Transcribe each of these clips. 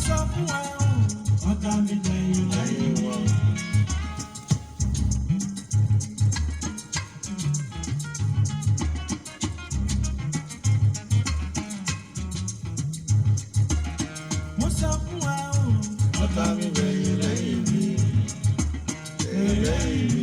sọ fún ẹ o, ọ̀tá mi dẹ̀yìn lẹ́yìn wọn. Mo sọ fún ẹ o, ọ̀tá mi dẹ̀yìn lẹ́yìn mi. Lẹ́yìn mi.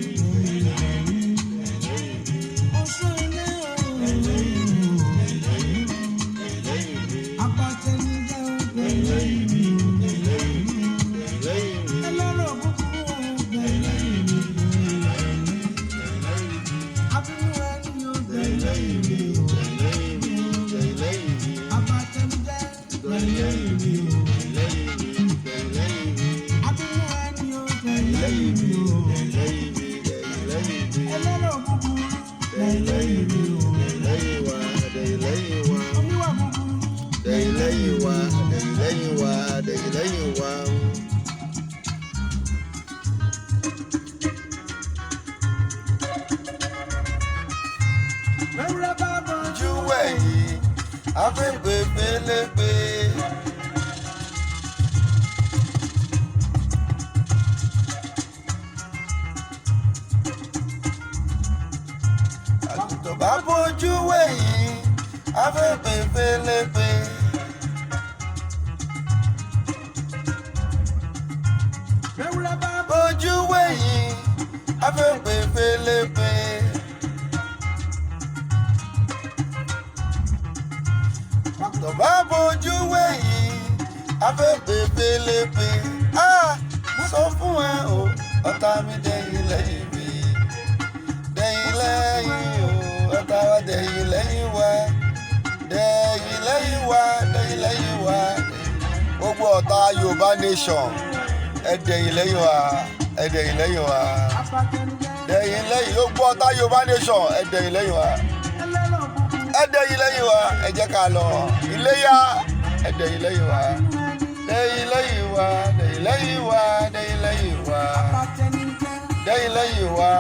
Bábojú wẹ̀yìn, afẹ́fẹ́ fẹ́lẹ́fẹ́. Bábojú wẹ̀yìn, afẹ́fẹ́ fẹ́lẹ́fẹ́. Bábojú wẹ̀yìn, afẹ́fẹ́ fẹ́lẹ́fẹ́. Sọ fún ẹ o, ọ̀tá mi dẹ̀yìn lẹ́yìn mi, dẹ̀yìn lẹ́yìn o. Ọ̀tá wa dẹ̀yìn lẹ́yìn wa, dẹ̀yìn lẹ́yìn wa, dẹ̀yìn lẹ́yìn wa. Gbogbo ọ̀tá Yorùbá nation, ẹ dẹ̀yìn lẹ́yìn wa, ẹ dẹ̀yìn lẹ́yìn wa. Dẹ̀yìn lẹ́yìn, gbogbo ọ̀tá Yorùbá nation, ẹ dẹ̀yìn lẹ́yìn wa. Ẹ dẹ̀yìn lẹ́yìn wa, ẹ jẹ́ ká lọ. Iléyá, ẹ dẹ̀yìn lẹ́yìn wa. Dẹ̀yìn lẹ́yìn wa, dẹ̀yìn lẹ́yìn wa, dẹ̀yìn lẹ́yìn wa. Dẹ̀yìn lẹ́yìn wa.